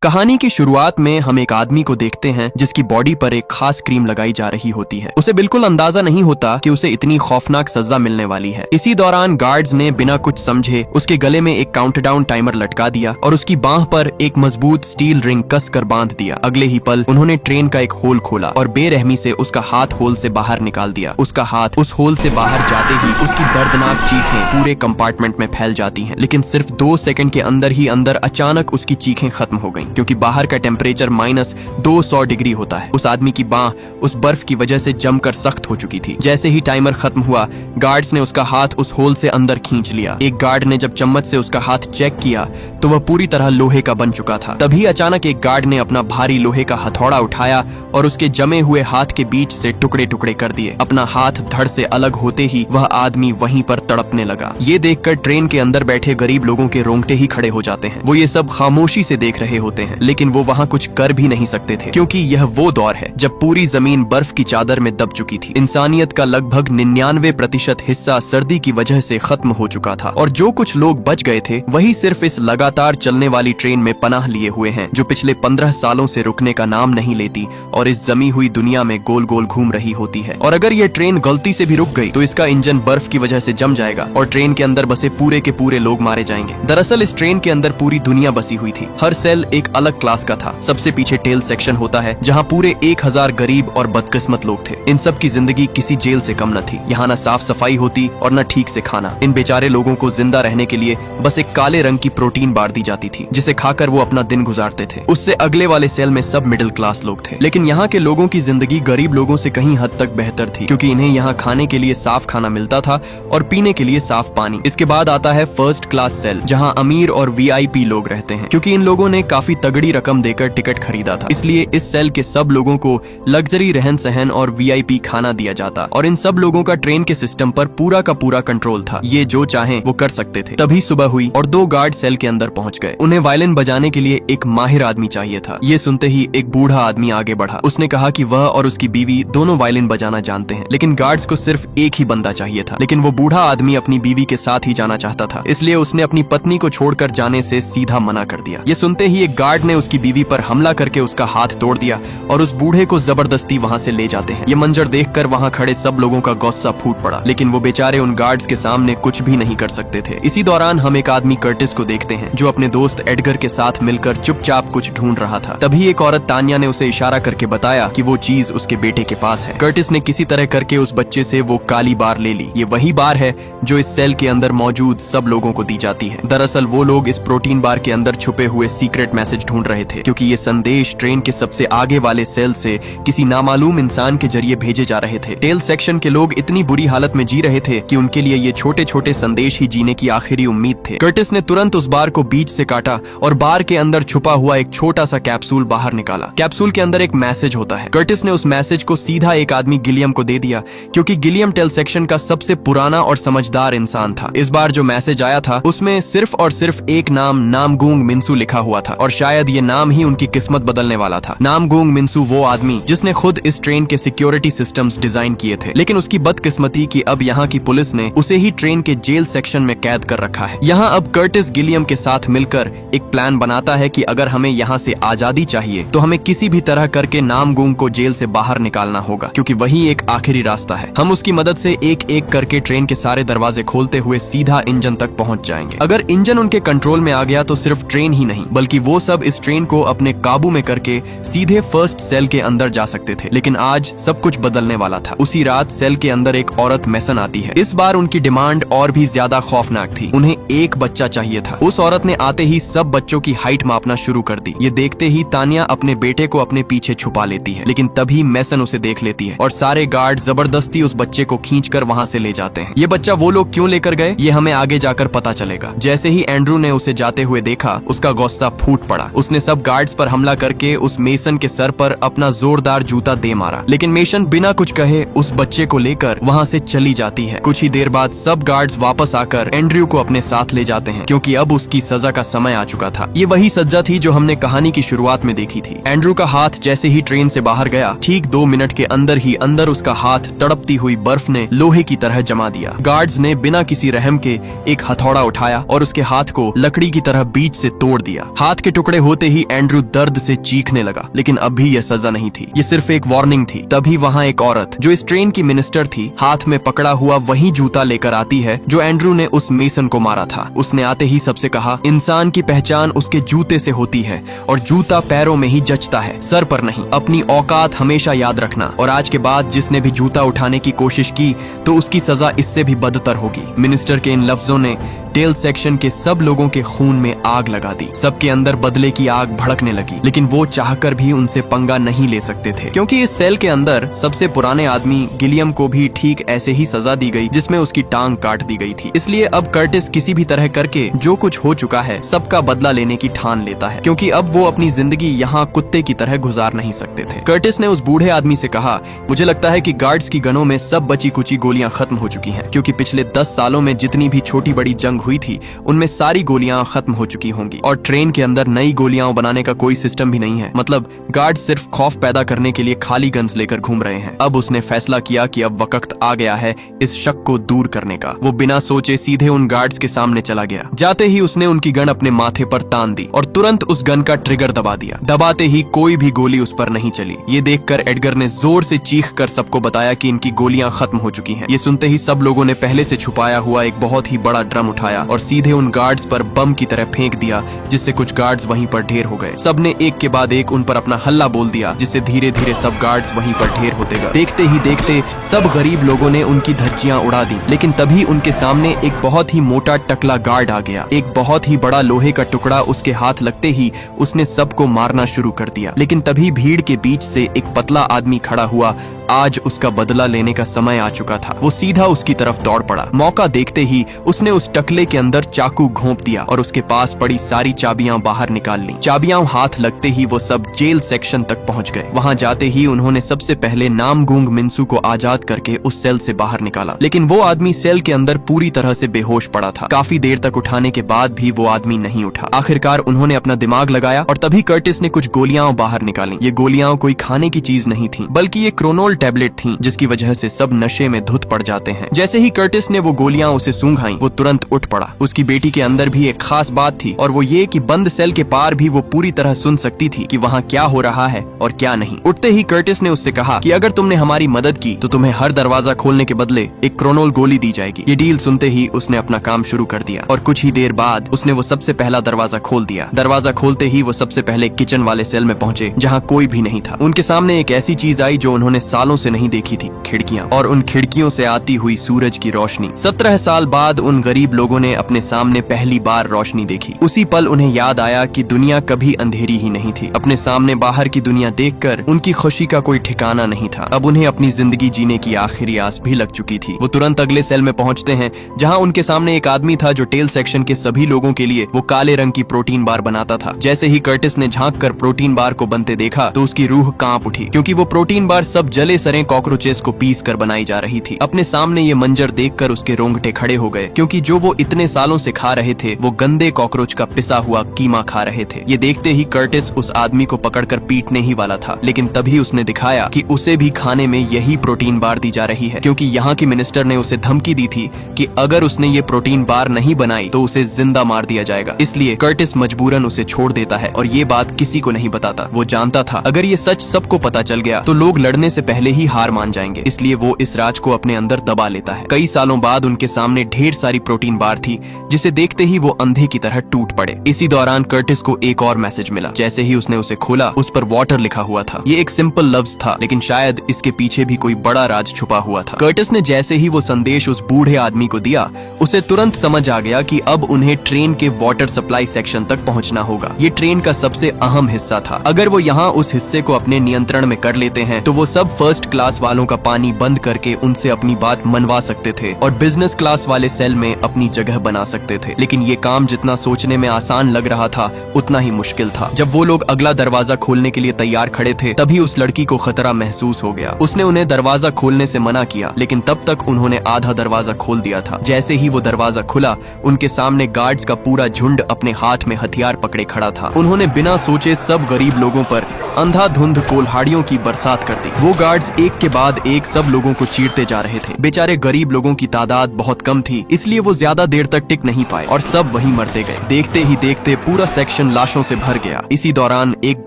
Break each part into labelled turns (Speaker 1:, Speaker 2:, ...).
Speaker 1: कहानी की शुरुआत में हम एक आदमी को देखते हैं जिसकी बॉडी पर एक खास क्रीम लगाई जा रही होती है। उसे बिल्कुल अंदाजा नहीं होता कि उसे इतनी खौफनाक सजा मिलने वाली है। इसी दौरान गार्ड्स ने बिना कुछ समझे उसके गले में एक काउंटडाउन टाइमर लटका दिया और उसकी बांह पर एक मजबूत स्टील रिंग कस कर बांध दिया। अगले ही पल उन्होंने ट्रेन का एक होल खोला और बेरहमी से उसका हाथ होल से बाहर निकाल दिया। उसका हाथ उस होल से बाहर जाते ही उसकी दर्दनाक चीखें पूरे कंपार्टमेंट में फैल जाती हैं। लेकिन सिर्फ 2 सेकंड के अंदर ही अचानक उसकी चीखें खत्म हो गईं, क्योंकि बाहर का टेम्परेचर -200 डिग्री होता है। उस आदमी की बांह उस बर्फ की वजह से जमकर सख्त हो चुकी थी। जैसे ही टाइमर खत्म हुआ, गार्ड्स ने उसका हाथ उस होल से अंदर खींच लिया। एक गार्ड ने जब चम्मच से उसका हाथ चेक किया तो वह पूरी तरह लोहे का बन चुका था। तभी अचानक एक गार्ड ने अपना भारी लोहे का हथौड़ा उठाया और उसके जमे हुए हाथ के बीच से टुकड़े टुकड़े कर दिए। अपना हाथ धड़ से अलग होते ही वह आदमी वहीं पर तड़पने लगा। ये देखकर ट्रेन के अंदर बैठे गरीब लोगों के रोंगटे ही खड़े हो जाते हैं। वो ये सब खामोशी से देख रहे होते हैं, लेकिन वो वहाँ कुछ कर भी नहीं सकते थे, क्योंकि यह वो दौर है जब पूरी जमीन बर्फ की चादर में दब चुकी थी। इंसानियत का लगभग 99% हिस्सा सर्दी की वजह से खत्म हो चुका था और जो कुछ लोग बच गए थे वही सिर्फ इस लगातार चलने वाली ट्रेन में पनाह लिए हुए हैं, जो पिछले 15 सालों से रुकने का नाम नहीं लेती और इस जमी हुई दुनिया में गोल गोल घूम रही होती है। और अगर ये ट्रेन गलती से भी रुक गई तो इसका इंजन बर्फ की वजह से जम जाएगा और ट्रेन के अंदर बसे पूरे के पूरे लोग मारे जाएंगे। दरअसल इस ट्रेन के अंदर पूरी दुनिया बसी हुई थी। हर सेल एक अलग क्लास का था। सबसे पीछे टेल सेक्शन होता है, जहाँ पूरे 1000 गरीब और बदकिस्मत लोग थे। इन सब की जिंदगी किसी जेल से कम न थी। यहाँ न साफ सफाई होती और न ठीक से खाना। इन बेचारे लोगों को जिंदा रहने के लिए बस एक काले रंग की प्रोटीन बार दी जाती थी, जिसे खाकर वो अपना दिन गुजारते थे। उससे अगले वाले सेल में सब मिडिल क्लास लोग थे। लेकिन यहाँ के लोगों की जिंदगी गरीब लोगों से कहीं हद तक बेहतर थी, क्योंकि इन्हें यहाँ खाने के लिए साफ खाना मिलता था और पीने के लिए साफ पानी। इसके बाद आता है फर्स्ट क्लास सेल, जहाँ अमीर और VIP लोग रहते हैं। क्योंकि इन लोगों ने काफी तगड़ी रकम देकर टिकट खरीदा था, इसलिए इस सेल के सब लोगों को लग्जरी रहन सहन और VIP खाना दिया जाता। और इन सब लोगों का ट्रेन के सिस्टम पर पूरा का पूरा कंट्रोल था। ये जो चाहें वो कर सकते थे। तभी सुबह हुई और 2 गार्ड सेल के अंदर पहुंच गए। उन्हें वायलिन बजाने के लिए एक माहिर आदमी चाहिए था। ये सुनते ही एक बूढ़ा आदमी आगे बढ़ा। उसने कहा कि वह और उसकी बीवी दोनों वायलिन बजाना जानते हैं, लेकिन गार्ड्स को सिर्फ एक ही बंदा चाहिए था। लेकिन वो बूढ़ा आदमी अपनी बीवी के साथ ही जाना चाहता था, इसलिए उसने अपनी पत्नी को छोड़कर जाने से सीधा मना कर दिया। ये सुनते ही एक गार्ड ने उसकी बीवी पर हमला करके उसका हाथ तोड़ दिया और उस बूढ़े को जबरदस्ती वहाँ से ले जाते हैं। ये मंजर देखकर वहाँ खड़े सब लोगों का गुस्सा फूट पड़ा, लेकिन वो बेचारे उन गार्ड्स के सामने कुछ भी नहीं कर सकते थे। इसी दौरान हम एक आदमी कर्टिस को देखते हैं, जो अपने दोस्त एडगर के साथ मिलकर चुपचाप कुछ ढूंढ रहा था। तभी एक औरत तान्या ने उसे इशारा करके बताया कि वो चीज उसके बेटे के पास है। कर्टिस ने किसी तरह करके उस बच्चे से वो काली बार ले ली। ये वही बार है जो इस सेल के अंदर मौजूद सब लोगों को दी जाती है। दरअसल वो लोग इस प्रोटीन बार के अंदर छुपे हुए सीक्रेट मैसेज ढूंढ रहे थे, क्योंकि ये संदेश ट्रेन के सबसे आगे वाले सेल से किसी नामालूम इंसान के जरिए भेजे जा रहे थे। टेल सेक्शन के लोग इतनी बुरी हालत में जी रहे थे कि उनके लिए ये छोटे छोटे संदेश ही जीने की आखिरी उम्मीद थे। कर्टिस ने तुरंत उस बार को बीच से काटा और बार के अंदर छुपा हुआ एक छोटा सा कैप्सूल बाहर निकाला। कैप्सूल के अंदर एक मैसेज होता है। कर्टिस ने उस मैसेज को सीधा एक आदमी गिलियम को दे दिया, क्योंकि गिलियम टेल सेक्शन का सबसे पुराना और समझदार इंसान था। इस बार जो मैसेज आया था उसमें सिर्फ और सिर्फ एक नाम नामगुंग मिन्सू लिखा हुआ था, और शायद ये नाम ही उनकी किस्मत बदलने वाला था। नामगुंग मिन्सू वो आदमी जिसने खुद इस ट्रेन के सिक्योरिटी सिस्टम्स डिजाइन किए थे, लेकिन उसकी बदकिस्मती कि अब यहाँ की पुलिस ने उसे ही ट्रेन के जेल सेक्शन में कैद कर रखा है। यहाँ अब कर्टिस गिलियम के साथ मिलकर एक प्लान बनाता है कि अगर हमें यहाँ से आजादी चाहिए तो हमें किसी भी तरह करके नामगुंग को जेल से बाहर निकालना होगा, क्योंकि वही एक आखिरी रास्ता है। हम उसकी मदद से एक एक करके ट्रेन के सारे दरवाजे खोलते हुए सीधा इंजन तक पहुंच जाएंगे। अगर इंजन उनके कंट्रोल में आ गया तो सिर्फ ट्रेन ही नहीं, बल्कि वो सब इस ट्रेन को अपने काबू में करके सीधे फर्स्ट सेल के अंदर जा सकते थे। लेकिन आज सब कुछ बदलने वाला था। उसी रात सेल के अंदर एक औरत मेसन आती है। इस बार उनकी डिमांड और भी ज्यादा खौफनाक थी। उन्हें एक बच्चा चाहिए था। उस औरत ने आते ही सब बच्चों की हाइट मापना शुरू कर दी। ये देखते ही तान्या अपने बेटे को अपने पीछे छुपा लेती है, लेकिन तभी मेसन उसे देख लेती है और सारे गार्ड जबरदस्ती उस बच्चे को खींचकर वहाँ से ले जाते हैं। ये बच्चा वो लोग क्यों लेकर गए ये हमें आगे जाकर पता चलेगा। जैसे ही एंड्रू ने उसे जाते हुए देखा, उसका गुस्सा फूट पड़ा। उसने सब गार्ड्स पर हमला करके उस मेसन के सर पर अपना जोरदार जूता दे मारा, लेकिन मेसन बिना कुछ कहे उस बच्चे को लेकर वहाँ से चली जाती है। कुछ ही देर बाद सब गार्ड्स वापस आकर एंड्रयू को अपने साथ ले जाते हैं, क्योंकि अब उसकी सजा का समय आ चुका था। ये वही सजा थी जो हमने कहानी की शुरुआत में देखी थी। एंड्रयू का हाथ जैसे ही ट्रेन से बाहर गया, ठीक 2 मिनट के अंदर ही अंदर उसका हाथ तड़पती हुई बर्फ ने लोहे की तरह जमा दिया। गार्ड्स ने बिना किसी रहम के एक हथौड़ा उठाया और उसके हाथ को लकड़ी की तरह बीच से तोड़ दिया। हाथ के टुकड़े खड़े होते ही एंड्रू दर्द से चीखने लगा, लेकिन अब भी यह सजा नहीं थी, ये सिर्फ एक वार्निंग थी। तभी वहाँ एक औरत जो इस ट्रेन की मिनिस्टर थी, हाथ में पकड़ा हुआ वही जूता लेकर आती है जो एंड्रू ने उस मेसन को मारा था। उसने आते ही सबसे कहा, इंसान की पहचान उसके जूते से होती है और जूता पैरों में ही जचता है, सर पर नहीं। अपनी औकात हमेशा याद रखना, और आज के बाद जिसने भी जूता उठाने की कोशिश की तो उसकी सजा इससे भी बदतर होगी। मिनिस्टर के इन लफ्जों ने टेल सेक्शन के सब लोगों के खून में आग लगा दी। सबके अंदर बदले की आग भड़कने लगी, लेकिन वो चाहकर भी उनसे पंगा नहीं ले सकते थे, क्योंकि इस सेल के अंदर सबसे पुराने आदमी गिलियम को भी ठीक ऐसे ही सजा दी गई जिसमें उसकी टांग काट दी गई थी। इसलिए अब कर्टिस किसी भी तरह करके जो कुछ हो चुका है सबका बदला लेने की ठान लेता है, क्योंकि अब वो अपनी जिंदगी यहाँ कुत्ते की तरह गुजार नहीं सकते थे। कर्टिस ने उस बूढ़े आदमी से कहा, मुझे लगता है कि गार्ड्स की गनों में सब बची कुची गोलियां खत्म हो चुकी हैं, क्योंकि पिछले 10 सालों में जितनी भी छोटी बड़ी जंग हुई थी उनमें सारी गोलियां खत्म हो चुकी होंगी, और ट्रेन के अंदर नई गोलियां बनाने का कोई सिस्टम भी नहीं है। मतलब गार्ड सिर्फ खौफ पैदा करने के लिए खाली गन्स लेकर घूम रहे हैं। अब उसने फैसला किया कि अब वक्त आ गया है इस शक को दूर करने का। वो बिना सोचे सीधे उन गार्ड्स के सामने चला गया। जाते ही उसने उनकी गन अपने माथे पर तान दी और तुरंत उस गन का ट्रिगर दबा दिया। दबाते ही कोई भी गोली उस पर नहीं चली। ये देखकर एडगर ने जोर से चीख कर सबको बताया कि इनकी गोलियां खत्म हो चुकी हैं। ये सुनते ही सब लोगों ने पहले से छुपाया हुआ एक बहुत ही बड़ा ड्रम उठाया और सीधे उन गार्ड्स पर बम की तरह फेंक दिया, जिससे कुछ गार्ड्स वहीं पर ढेर हो गए। सबने एक के बाद एक उन पर अपना हल्ला बोल दिया, जिससे धीरे धीरे सब गार्ड्स वहीं पर ढेर होते गए। देखते ही देखते सब गरीब लोगों ने उनकी धज्जियां उड़ा दी, लेकिन तभी उनके सामने एक बहुत ही मोटा टकला गार्ड आ गया। एक बहुत ही बड़ा लोहे का टुकड़ा उसके हाथ लगते ही उसने सबको मारना शुरू कर दिया। लेकिन तभी भीड़ के बीच से एक पतला आदमी खड़ा हुआ। आज उसका बदला लेने का समय आ चुका था। वो सीधा उसकी तरफ दौड़ पड़ा। मौका देखते ही उसने उस टकले के अंदर चाकू घोंप दिया और उसके पास पड़ी सारी चाबियां बाहर निकाल ली। चाबियां हाथ लगते ही वो सब जेल सेक्शन तक पहुंच गए। वहां जाते ही उन्होंने सबसे पहले नामगूंग मिन्सू को आजाद करके उस सेल से बाहर निकाला, लेकिन वो आदमी सेल के अंदर पूरी तरह से बेहोश पड़ा था। काफी देर तक उठाने के बाद भी वो आदमी नहीं उठा। आखिरकार उन्होंने अपना दिमाग लगाया और तभी कर्टिस ने कुछ गोलियां बाहर निकाली। ये गोलियां कोई खाने की चीज नहीं थी, बल्कि ये क्रोनोल टैबलेट थी, जिसकी वजह से सब नशे में धुत पड़ जाते हैं। जैसे ही कर्टिस ने वो गोलियां उसे सूंघाई, वो तुरंत उठ पड़ा। उसकी बेटी के अंदर भी एक खास बात थी, और वो ये कि बंद सेल के पार भी वो पूरी तरह सुन सकती थी कि वहाँ क्या हो रहा है और क्या नहीं। उठते ही कर्टिस ने उससे कहा कि अगर तुमने हमारी मदद की तो तुम्हें हर दरवाजा खोलने के बदले एक क्रोनोल गोली दी जाएगी। ये डील सुनते ही उसने अपना काम शुरू कर दिया और कुछ ही देर बाद उसने वो सबसे पहला दरवाजा खोल दिया। दरवाजा खोलते ही वो सबसे पहले किचन वाले सेल में पहुंचे, जहाँ कोई भी नहीं था। उनके सामने एक ऐसी चीज आई जो उन्होंने सालों से नहीं देखी थी, खिड़कियां, और उन खिड़कियों से आती हुई सूरज की रोशनी। 17 साल बाद उन गरीब लोगों ने अपने सामने पहली बार रोशनी देखी। उसी पल उन्हें याद आया कि दुनिया कभी अंधेरी ही नहीं थी। अपने सामने बाहर की दुनिया देखकर उनकी खुशी का कोई ठिकाना नहीं था। अब उन्हें अपनी जिंदगी जीने की आखिरी आस भी लग चुकी थी। वो तुरंत अगले सेल में पहुंचते हैं, जहां उनके सामने एक आदमी था जो टेल सेक्शन के सभी लोगों के लिए वो काले रंग की प्रोटीन बार बनाता था। जैसे ही कर्टिस ने झांक कर प्रोटीन बार को बनते देखा तो उसकी रूह कांप उठी, क्योंकि वो प्रोटीन बार सब जले सरे कॉकरोचेस को पीस कर बनाई जा रही थी। अपने सामने ये मंजर देखकर उसके रोंगटे खड़े हो गए, क्योंकि जो वो इतने सालों से खा रहे थे वो गंदे कॉकरोच का पिसा हुआ कीमा खा रहे थे। ये देखते ही कर्टिस उस आदमी को पकड़कर पीटने ही वाला था, लेकिन तभी उसने दिखाया कि उसे भी खाने में यही प्रोटीन बार दी जा रही है, क्योंकि यहाँ की मिनिस्टर ने उसे धमकी दी थी कि अगर उसने ये प्रोटीन बार नहीं बनाई तो उसे जिंदा मार दिया जाएगा। इसलिए कर्टिस मजबूरन उसे छोड़ देता है और ये बात किसी को नहीं बताता। वो जानता था अगर ये सच सबको पता चल गया तो लोग लड़ने से पहले ही हार मान जाएंगे, इसलिए वो इस राज को अपने अंदर दबा लेता है। कई सालों बाद उनके सामने ढेर सारी प्रोटीन बार थी, जिसे देखते ही वो अंधे की तरह टूट पड़े। इसी दौरान कर्टिस को एक और मैसेज मिला। जैसे ही उसने उसे खोला, उस पर वाटर लिखा हुआ था। ये एक सिंपल लफ्ज था, लेकिन शायद इसके पीछे भी कोई बड़ा राज छुपा हुआ था। कर्टिस ने जैसे ही वो संदेश उस बूढ़े आदमी को दिया, उसे तुरंत समझ आ गया कि अब उन्हें ट्रेन के वाटर सप्लाई सेक्शन तक पहुंचना होगा। ये ट्रेन का सबसे अहम हिस्सा था। अगर वो यहाँ उस हिस्से को अपने नियंत्रण में कर लेते हैं तो वो सब फर्स्ट क्लास वालों का पानी बंद करके उनसे अपनी बात मनवा सकते थे और बिजनेस क्लास वाले सेल में अपनी जगह बना सकते थे। लेकिन ये काम जितना सोचने में आसान लग रहा था उतना ही मुश्किल था। जब वो लोग अगला दरवाजा खोलने के लिए तैयार खड़े थे, तभी उस लड़की को खतरा महसूस हो गया। उसने उन्हें दरवाजा खोलने से मना किया, लेकिन तब तक उन्होंने आधा दरवाजा खोल दिया था। जैसे ही वो दरवाजा खुला, उनके सामने गार्ड्स का पूरा झुंड अपने हाथ में हथियार पकड़े खड़ा था। उन्होंने बिना सोचे सब गरीब लोगों पर अंधाधुंध कोल्हाड़ियों की बरसात कर दी। वो गार्ड्स एक के बाद एक सब लोगों को चीरते जा रहे थे। बेचारे गरीब लोगों की तादाद बहुत कम थी, इसलिए वो ज्यादा देर तक टिक नहीं पाए और सब वहीं मरते गए। देखते ही देखते पूरा सेक्शन लाशों से भर गया। इसी दौरान एक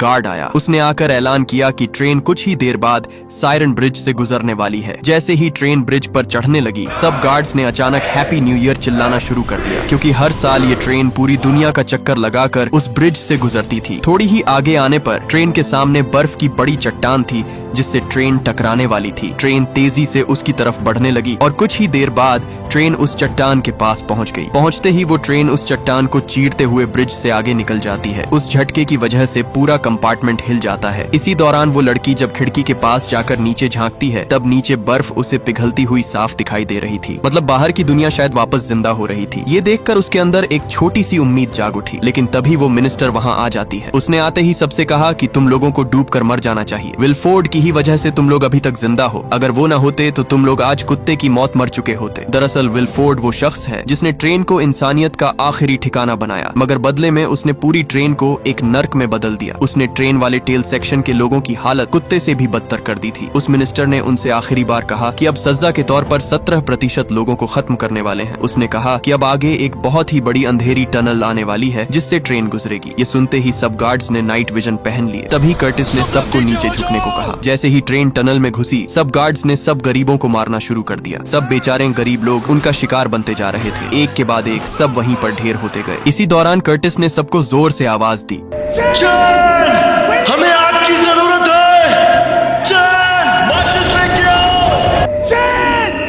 Speaker 1: गार्ड आया। उसने आकर ऐलान किया कि ट्रेन कुछ ही देर बाद सायरन ब्रिज से गुजरने वाली है। जैसे ही ट्रेन ब्रिज पर चढ़ने लगी, सब गार्ड्स ने अचानक हैप्पी न्यू ईयर चिल्लाना शुरू कर दिया, क्योंकि हर साल ये ट्रेन पूरी दुनिया का चक्कर लगाकर उस ब्रिज से गुजरती थी। थोड़ी ही आगे आने पर ट्रेन के सामने बर्फ की बड़ी चट्टान थी जिससे ट्रेन टकराने वाली थी। ट्रेन तेजी से उसकी तरफ बढ़ने लगी और कुछ ही देर बाद ट्रेन उस चट्टान के पास पहुंच गई। पहुंचते ही वो ट्रेन उस चट्टान को चीरते हुए ब्रिज से आगे निकल जाती है। उस झटके की वजह से पूरा कंपार्टमेंट हिल जाता है। इसी दौरान वो लड़की जब खिड़की के पास जाकर नीचे झांकती है, तब नीचे बर्फ उसे पिघलती हुई साफ दिखाई दे रही थी। मतलब बाहर की दुनिया शायद वापस जिंदा हो रही थी। ये देखकर उसके अंदर एक छोटी सी उम्मीद जाग उठी। लेकिन तभी वो मिनिस्टर वहाँ आ जाती है। उसने आते ही सबसे कहा कि तुम लोगों को डूब कर मर जाना चाहिए। विलफोर्ड की ही वजह से तुम लोग अभी तक जिंदा हो। अगर वो न होते तो तुम लोग आज कुत्ते की मौत मर चुके होते। दरअसल विलफोर्ड वो शख्स है जिसने ट्रेन को इंसानियत का आखिरी ठिकाना बनाया, मगर बदले में उसने पूरी ट्रेन को एक नर्क में बदल दिया। उसने ट्रेन वाले टेल सेक्शन के लोगों की हालत कुत्ते से भी बदतर कर दी थी। उस मिनिस्टर ने उनसे आखिरी बार कहा कि अब सजा के तौर पर 17% लोगों को खत्म करने वाले हैं। उसने कहा कि अब आगे एक बहुत ही बड़ी अंधेरी टनल आने वाली है जिससे ट्रेन गुजरेगी। ये सुनते ही सब गार्ड्स ने नाइट विजन पहन लिए। तभी कर्टिस ने सबको नीचे झुकने को कहा। जैसे ही ट्रेन टनल में घुसी, सब गार्ड्स ने सब गरीबों को मारना शुरू कर दिया। सब बेचारे गरीब लोग उनका शिकार बनते जा रहे थे। एक के बाद एक सब वहीं पर ढेर होते गए। इसी दौरान कर्टिस ने सबको जोर से आवाज दी,
Speaker 2: हमें आग की जरूरत है, माचिस लेके आओ।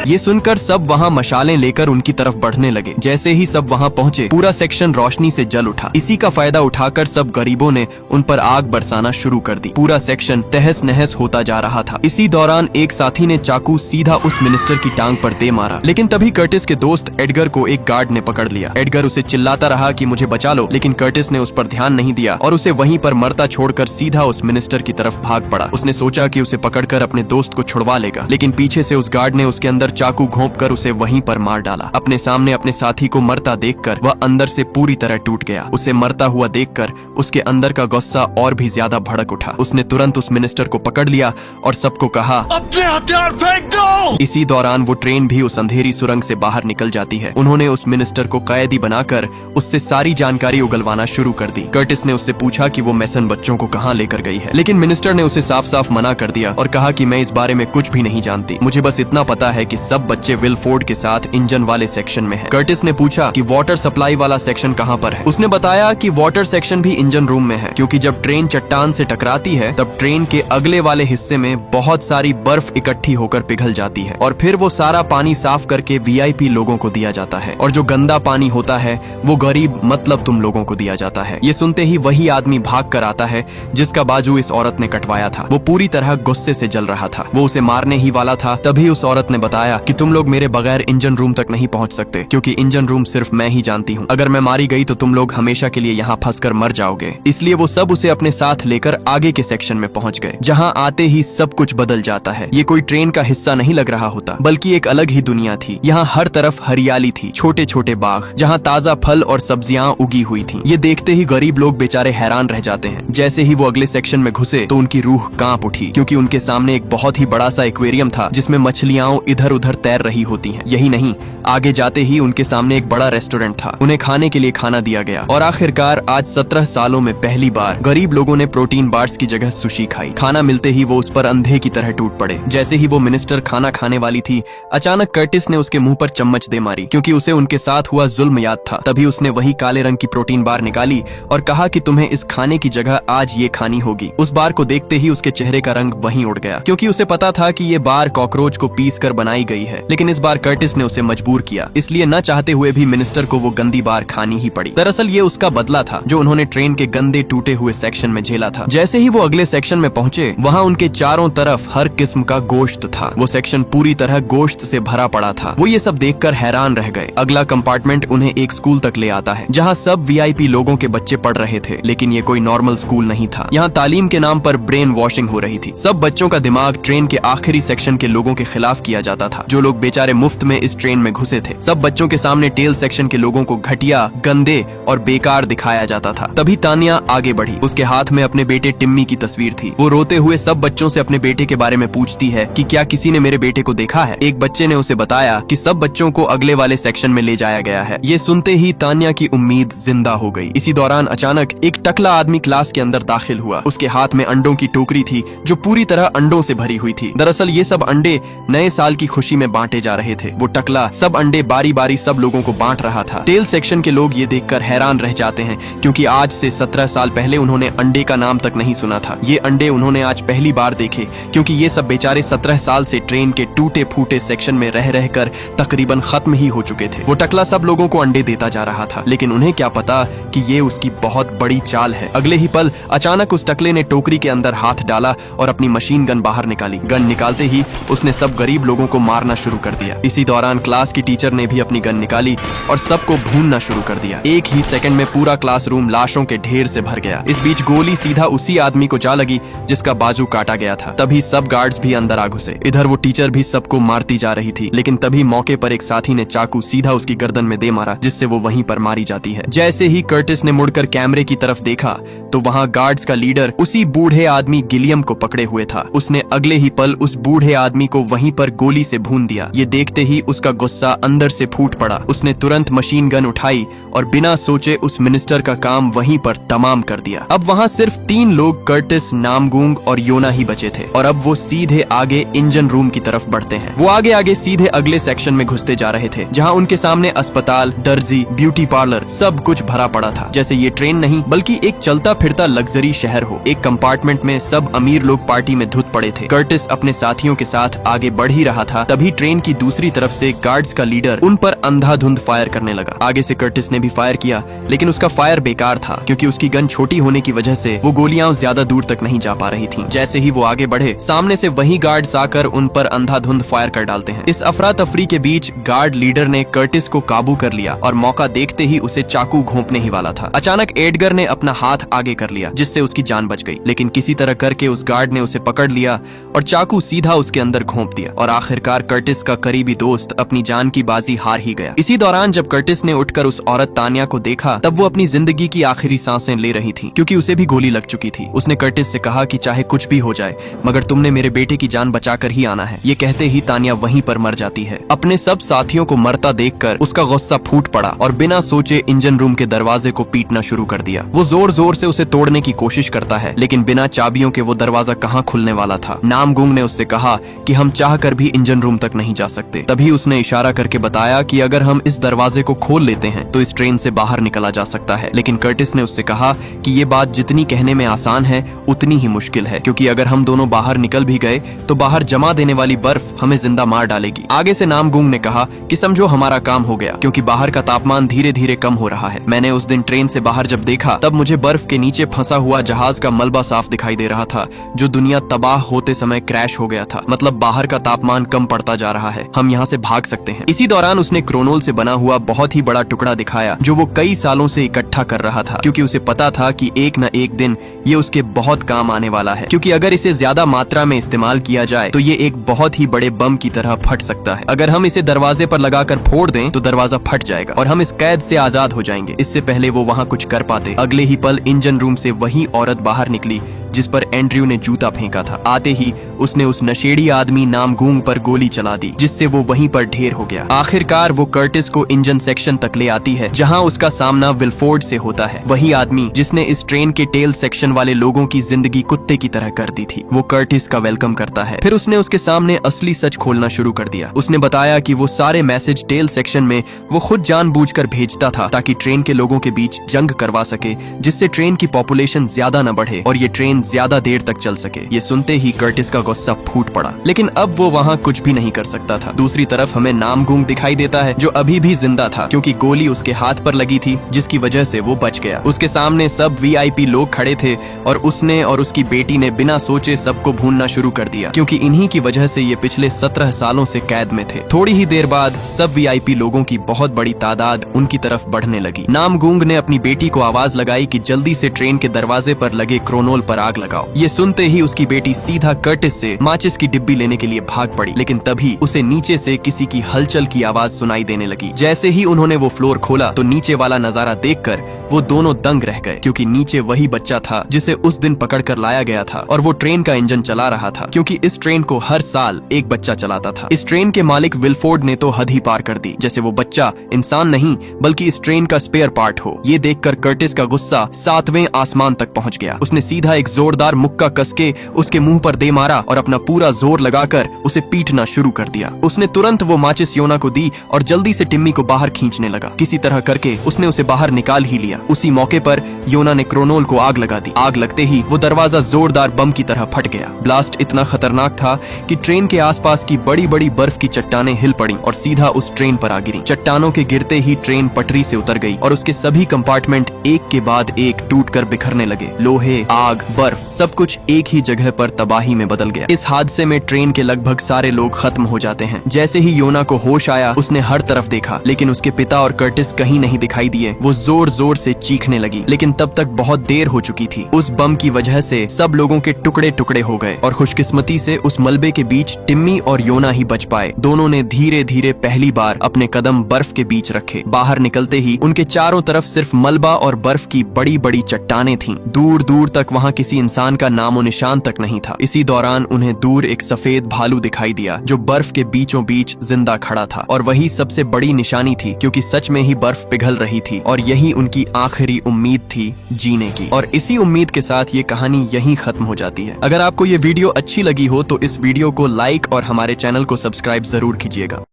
Speaker 1: ये सुनकर सब वहाँ मशालें लेकर उनकी तरफ बढ़ने लगे। जैसे ही सब वहाँ पहुँचे, पूरा सेक्शन रोशनी से जल उठा। इसी का फायदा उठाकर सब गरीबों ने उन पर आग बरसाना शुरू कर दी। पूरा सेक्शन तहस नहस होता जा रहा था। इसी दौरान एक साथी ने चाकू सीधा उस मिनिस्टर की टांग पर दे मारा। लेकिन तभी कर्टिस के दोस्त एडगर को एक गार्ड ने पकड़ लिया। एडगर उसे चिल्लाता रहा कि मुझे बचा लो, लेकिन कर्टिस ने उस पर ध्यान नहीं दिया और उसे वहीं पर मरता छोड़कर सीधा उस मिनिस्टर की तरफ भाग पड़ा। उसने सोचा कि उसे पकड़कर अपने दोस्त को छुड़वा लेगा, लेकिन पीछे से उस गार्ड ने उसके अंदर चाकू घोंपकर उसे वहीं पर मार डाला। अपने सामने अपने साथी को मरता देखकर वह अंदर से पूरी तरह टूट गया। उसे मरता हुआ देखकर उसके अंदर का गुस्सा और भी ज्यादा भड़क उठा। उसने तुरंत उस मिनिस्टर को पकड़ लिया और सबको कहा,
Speaker 2: अपने हथियार फेंक दो।
Speaker 1: इसी दौरान वो ट्रेन भी उस अंधेरी सुरंग से बाहर निकल जाती है। उन्होंने उस मिनिस्टर को कैदी बनाकर उससे सारी जानकारी उगलवाना शुरू कर दी। कर्टिस ने उससे पूछा कि वो मैसन बच्चों को कहाँ लेकर गई है, लेकिन मिनिस्टर ने उसे साफ साफ मना कर दिया और कहा कि मैं इस बारे में कुछ भी नहीं जानती। मुझे बस इतना पता है कि सब बच्चे विलफोर्ड के साथ इंजन वाले सेक्शन में हैं। कर्टिस ने पूछा कि वाटर सप्लाई वाला सेक्शन कहाँ पर है। उसने बताया कि वाटर सेक्शन भी इंजन रूम में है, क्योंकि जब ट्रेन चट्टान से टकराती है तब ट्रेन के अगले वाले हिस्से में बहुत सारी बर्फ इकट्ठी होकर पिघल जाती है और फिर वो सारा पानी साफ करके वीआईपी लोगों को दिया जाता है, और जो गंदा पानी होता है वो गरीब मतलब तुम लोगों को दिया जाता है। ये सुनते ही वही आदमी भाग कर आता है जिसका बाजू इस औरत ने कटवाया था। वो पूरी तरह गुस्से से जल रहा था। वो उसे मारने ही वाला था। तभी उस औरत ने बताया कि तुम लोग मेरे बगैर इंजन रूम तक नहीं पहुंच सकते, क्योंकि इंजन रूम सिर्फ मैं ही जानती हूँ। अगर मैं मारी गई तो तुम लोग हमेशा के लिए यहाँ फंसकर मर जाओगे। इसलिए वो सब उसे अपने साथ लेकर आगे के सेक्शन में पहुंच गए, जहाँ आते ही सब कुछ बदल जाता है। ये कोई ट्रेन का हिस्सा नहीं लग रहा होता, बल्कि एक अलग ही दुनिया थी। यहाँ हर तरफ हरियाली थी, छोटे छोटे बाग जहाँ ताजा फल और सब्जियां उगी हुई थी। ये देखते ही गरीब लोग बेचारे हैरान रह जाते हैं। जैसे ही वो अगले सेक्शन में घुसे तो उनकी रूह कांप उठी, क्योंकि उनके सामने एक बहुत ही बड़ा सा एक्वेरियम था जिसमें मछलियां इधर उधर तैर रही होती हैं। यही नहीं, आगे जाते ही उनके सामने एक बड़ा रेस्टोरेंट था। उन्हें खाने के लिए खाना दिया गया और आखिरकार आज 17 सालों में पहली बार गरीब लोगों ने प्रोटीन बार्स की जगह सुशी खाई। खाना मिलते ही वो उस पर अंधे की तरह टूट पड़े। जैसे ही वो मिनिस्टर खाना खाने वाली थी, अचानक कर्टिस ने उसके मुंह पर चम्मच दे मारी, क्योंकि उसे उनके साथ हुआ जुल्म याद था। तभी उसने वही काले रंग की प्रोटीन बार निकाली और कहा कि तुम्हें इस खाने की जगह आज ये खानी होगी। उस बार को देखते ही उसके चेहरे का रंग वहीं उड़ गया, क्योंकि उसे पता था कि ये बार कॉकरोच को पीस कर बनाई गई है। लेकिन इस बार कर्टिस ने उसे मजबूर किया, इसलिए न चाहते हुए भी मिनिस्टर को वो गंदी बार खानी ही पड़ी। दरअसल ये उसका बदला था जो उन्होंने ट्रेन के गंदे टूटे हुए सेक्शन में झेला था। जैसे ही वो अगले सेक्शन में पहुंचे, वहाँ उनके चारों तरफ हर किस्म का गोश्त था। वो सेक्शन पूरी तरह गोश्त से भरा पड़ा था। वो ये सब देखकर हैरान रह गए। अगला कंपार्टमेंट उन्हें एक स्कूल तक ले आता है, जहाँ सब वीआईपी लोगों के बच्चे पढ़ रहे थे। लेकिन ये कोई नॉर्मल स्कूल नहीं था। यहाँ तालीम के नाम पर ब्रेन वॉशिंग हो रही थी। सब बच्चों का दिमाग ट्रेन के आखिरी सेक्शन के लोगों के खिलाफ किया जाता था। था। जो लोग बेचारे मुफ्त में इस ट्रेन में घुसे थे, सब बच्चों के सामने टेल सेक्शन के लोगों को घटिया, गंदे और बेकार दिखाया जाता था। तभी तानिया आगे बढ़ी। उसके हाथ में अपने बेटे टिम्मी की तस्वीर थी। वो रोते हुए सब बच्चों से अपने बेटे के बारे में पूछती है कि क्या किसी ने मेरे बेटे को देखा है। एक बच्चे ने उसे बताया कि सब बच्चों को अगले वाले सेक्शन में ले जाया गया है। ये सुनते ही तानिया की उम्मीद जिंदा हो गई। इसी दौरान अचानक एक टकला आदमी क्लास के अंदर दाखिल हुआ। उसके हाथ में अंडों की टोकरी थी जो पूरी तरह अंडों से भरी हुई थी। दरअसल ये सब अंडे नए साल की खुशी में बांटे जा रहे थे। वो टकला सब अंडे बारी बारी सब लोगों को बांट रहा था। टेल सेक्शन के लोग ये देखकर हैरान रह जाते हैं, क्योंकि आज से 17 साल पहले उन्होंने अंडे का नाम तक नहीं सुना था। ये अंडे उन्होंने आज पहली बार देखे, क्योंकि ये सब बेचारे 17 साल से ट्रेन के टूटे फूटे सेक्शन में रह रहकर तकरीबन खत्म ही हो चुके थे। वो टकला सब लोगों को अंडे देता जा रहा था, लेकिन उन्हें क्या पता कि ये उसकी बहुत बड़ी चाल है। अगले ही पल अचानक उस टकले ने टोकरी के अंदर हाथ डाला और अपनी मशीन गन बाहर निकाली। गन निकालते ही उसने सब गरीब लोगों को मारना शुरू कर दिया। इसी दौरान क्लास की टीचर ने भी अपनी गन निकाली और सबको भूनना शुरू कर दिया। एक ही सेकंड में पूरा क्लासरूम लाशों के ढेर से भर गया। इस बीच गोली सीधा उसी आदमी को जा लगी जिसका बाजू काटा गया था। तभी सब गार्ड्स भी अंदर आ घुसे। इधर वो टीचर भी सबको मारती जा रही थी, लेकिन तभी मौके पर एक साथी ने चाकू सीधा उसकी गर्दन में दे मारा, जिससे वो वहीं पर मारी जाती है। जैसे ही कर्टिस ने मुड़कर कैमरे की तरफ देखा तो वहाँ गार्ड्स का लीडर उसी बूढ़े आदमी गिलियम को पकड़े हुए था। उसने अगले ही पल उस बूढ़े आदमी को वहीं पर गोली से भून दिया। ये देखते ही उसका गुस्सा अंदर से फूट पड़ा। उसने तुरंत मशीन गन उठाई और बिना सोचे उस मिनिस्टर का काम वहीं पर तमाम कर दिया। अब वहाँ सिर्फ 3 लोग, कर्टिस, नामगूंग और योना ही बचे थे, और अब वो सीधे आगे इंजन रूम की तरफ बढ़ते हैं। वो आगे आगे सीधे अगले सेक्शन में घुसते जा रहे थे, जहाँ उनके सामने अस्पताल, दर्जी, ब्यूटी पार्लर सब कुछ भरा पड़ा था। जैसे ये ट्रेन नहीं बल्कि एक चलता फिरता लग्जरी शहर हो। एक कंपार्टमेंट में सब अमीर लोग पार्टी में धुत पड़े थे। कर्टिस अपने साथियों के साथ आगे बढ़ ही रहा था, तभी ट्रेन की दूसरी तरफ से गार्ड्स का लीडर उन पर अंधाधुंध फायर करने लगा। आगे से कर्टिस ने भी फायर किया, लेकिन उसका फायर बेकार था, क्योंकि उसकी गन छोटी होने की वजह से वो गोलियां ज्यादा दूर तक नहीं जा पा रही थीं। जैसे ही वो आगे बढ़े, सामने से वही गार्ड्स आकर उन पर अंधाधुंध फायर कर डालते हैं। इस अफरा तफरी के बीच गार्ड लीडर ने कर्टिस को काबू कर लिया और मौका देखते ही उसे चाकू घोंपने ही वाला था। अचानक एडगर ने अपना हाथ आगे कर लिया, जिससे उसकी जान बच गई, लेकिन किसी तरह करके उस गार्ड ने उसे पकड़ लिया और चाकू सीधा उसके अंदर घोंप दिया, और आखिरकार कर्टिस का करीबी दोस्त अपनी जान की बाजी हार ही गया। इसी दौरान जब कर्टिस ने उठकर उस औरत तानिया को देखा, तब वो अपनी जिंदगी की आखिरी सांसें ले रही थी, क्योंकि उसे भी गोली लग चुकी थी। उसने कर्टिस से कहा कि चाहे कुछ भी हो जाए, मगर तुमने मेरे बेटे की जान बचाकर ही आना है। ये कहते ही तानिया वहीं पर मर जाती है। अपने सब साथियों को मरता देखकर उसका गुस्सा फूट पड़ा और बिना सोचे इंजन रूम के दरवाजे को पीटना शुरू कर दिया। वो जोर जोर से उसे तोड़ने की कोशिश करता है, लेकिन बिना चाबियों के वो दरवाजा कहाँ खुलने वाला था। नामगुंग ने उससे कहा कि हम चाहकर भी इंजन रूम तक नहीं जा सकते। तभी उसने इशारा करके बताया कि अगर हम इस दरवाजे को खोल लेते हैं तो इस ट्रेन से बाहर निकला जा सकता है। लेकिन कर्टिस ने उससे कहा कि ये बात जितनी कहने में आसान है उतनी ही मुश्किल है, क्योंकि अगर हम दोनों बाहर निकल भी गए तो बाहर जमा देने वाली बर्फ हमें जिंदा मार डालेगी। आगे से नामगुंग ने कहा कि समझो हमारा काम हो गया, क्योंकि बाहर का तापमान धीरे धीरे कम हो रहा है। मैंने उस दिन ट्रेन से बाहर जब देखा, तब मुझे बर्फ के नीचे फंसा हुआ जहाज का मलबा साफ दिखाई दे रहा था, जो दुनिया तबाह होते समय क्रैश हो गया था। मतलब बाहर का तापमान कम पड़ता जा रहा है, हम यहाँ से भाग सकते हैं। इसी दौरान उसने क्रोनोल से बना हुआ बहुत ही बड़ा टुकड़ा दिखाया, जो वो कई सालों से इकट्ठा कर रहा था, क्योंकि उसे पता था कि एक न एक दिन ये उसके बहुत काम आने वाला है, क्योंकि अगर इसे ज्यादा मात्रा में इस्तेमाल किया जाए तो ये एक बहुत ही बड़े बम की तरह फट सकता है। अगर हम इसे दरवाजे पर लगाकर फोड़ दें तो दरवाजा फट जाएगा और हम इस कैद से आजाद हो जाएंगे। इससे पहले वो वहाँ कुछ कर पाते, अगले ही पल इंजन रूम से वही औरत बाहर निकली जिस पर एंड्रयू ने जूता फेंका था। आते ही उसने उस नशेड़ी आदमी नामगूंग पर गोली चला दी, जिससे वो वहीं पर ढेर हो गया। आखिरकार वो कर्टिस को इंजन सेक्शन तक ले आती है, जहां उसका सामना विलफोर्ड से होता है, वही आदमी जिसने इस ट्रेन के टेल सेक्शन वाले लोगों की जिंदगी कुत्ते की तरह कर दी थी। वो कर्टिस का वेलकम करता है। फिर उसने उसके सामने असली सच खोलना शुरू कर दिया। उसने बताया कि वो सारे मैसेज टेल सेक्शन में वो खुद जानबूझकर भेजता था, ताकि ट्रेन के लोगों के बीच जंग करवा सके, जिससे ट्रेन की पॉपुलेशन ज्यादा न बढ़े और ये ट्रेन ज्यादा देर तक चल सके। ये सुनते ही कर्टिस का गुस्सा फूट पड़ा, लेकिन अब वो वहाँ कुछ भी नहीं कर सकता था। दूसरी तरफ हमें नामगूंग दिखाई देता है, जो अभी भी जिंदा था, क्योंकि गोली उसके हाथ पर लगी थी, जिसकी वजह से वो बच गया। उसके सामने सब वीआईपी लोग खड़े थे और उसने और उसकी बेटी ने बिना सोचे सबको भूनना शुरू कर दिया, क्योंकि इन्हीं की वजह से ये पिछले 17 सालों से कैद में थे। थोड़ी ही देर बाद सब वीआईपी लोगों की बहुत बड़ी तादाद उनकी तरफ बढ़ने लगी। नामगूंग ने अपनी बेटी को आवाज लगाई कि जल्दी से ट्रेन के दरवाजे पर लगे क्रोनोल पर आग लगाओ। ये सुनते ही उसकी बेटी सीधा कर्टिस से माचिस की डिब्बी लेने के लिए भाग पड़ी, लेकिन तभी उसे नीचे से किसी की हलचल की आवाज सुनाई देने लगी। जैसे ही उन्होंने वो फ्लोर खोला तो नीचे वाला नजारा देखकर वो दोनों दंग रह गए, क्योंकि नीचे वही बच्चा था जिसे उस दिन पकड़ कर लाया गया था और वो ट्रेन का इंजन चला रहा था, क्योंकि इस ट्रेन को हर साल एक बच्चा चलाता था। इस ट्रेन के मालिक विलफोर्ड ने तो हद ही पार कर दी, जैसे वो बच्चा इंसान नहीं बल्कि इस ट्रेन का स्पेयर पार्ट हो। ये देखकर कर्टिस का गुस्सा 7वें आसमान तक पहुंच गया। उसने सीधा एक जोरदार मुक्का कसके उसके मुंह पर दे मारा और अपना पूरा जोर लगाकर उसे पीटना शुरू कर दिया। उसने तुरंत वो माचिस योना को दी और जल्दी से टिम्मी को बाहर खींचने लगा। किसी तरह करके उसने उसे बाहर निकाल ही लिया। उसी मौके पर योना ने क्रोनोल को आग लगा दी। आग लगते ही वो दरवाजा जोरदार बम की तरह फट गया। ब्लास्ट इतना खतरनाक था कि ट्रेन के आसपास की बड़ी बड़ी बर्फ की चट्टानें हिल पड़ी और सीधा उस ट्रेन पर आ गिरी। चट्टानों के गिरते ही ट्रेन पटरी से उतर गई और उसके सभी कंपार्टमेंट एक के बाद एक टूटकर बिखरने लगे। लोहे, आग, बर्फ सब कुछ एक ही जगह पर तबाही में बदल गया। इस हादसे में ट्रेन के लगभग सारे लोग खत्म हो जाते हैं। जैसे ही योना को होश आया उसने हर तरफ देखा, लेकिन उसके पिता और कर्टिस कहीं नहीं दिखाई दिए। वो जोर जोर से चीखने लगी, लेकिन तब तक बहुत देर हो चुकी थी। उस बम की वजह से सब लोगों के टुकड़े टुकड़े हो गए और खुशकिस्मती से उस मलबे के बीच टिम्मी और योना ही बच पाए। दोनों ने धीरे धीरे पहली बार अपने कदम बर्फ के बीच रखे। बाहर निकलते ही उनके चारों तरफ सिर्फ मलबा और बर्फ की बड़ी बड़ी चट्टानें थीं। दूर दूर तक वहां किसी इंसान का नामो निशान तक नहीं था। इसी दौरान उन्हें दूर एक सफेद भालू दिखाई दिया जो बर्फ के बीचों बीच जिंदा खड़ा था, और वही सबसे बड़ी निशानी थी, क्योंकि सच में ही बर्फ पिघल रही थी और यही उनकी आखिरी उम्मीद थी जीने की। और इसी उम्मीद के साथ ये कहानी यहीं खत्म हो जाती है। अगर आपको ये वीडियो अच्छी लगी हो तो इस वीडियो को लाइक और हमारे चैनल को सब्सक्राइब जरूर कीजिएगा।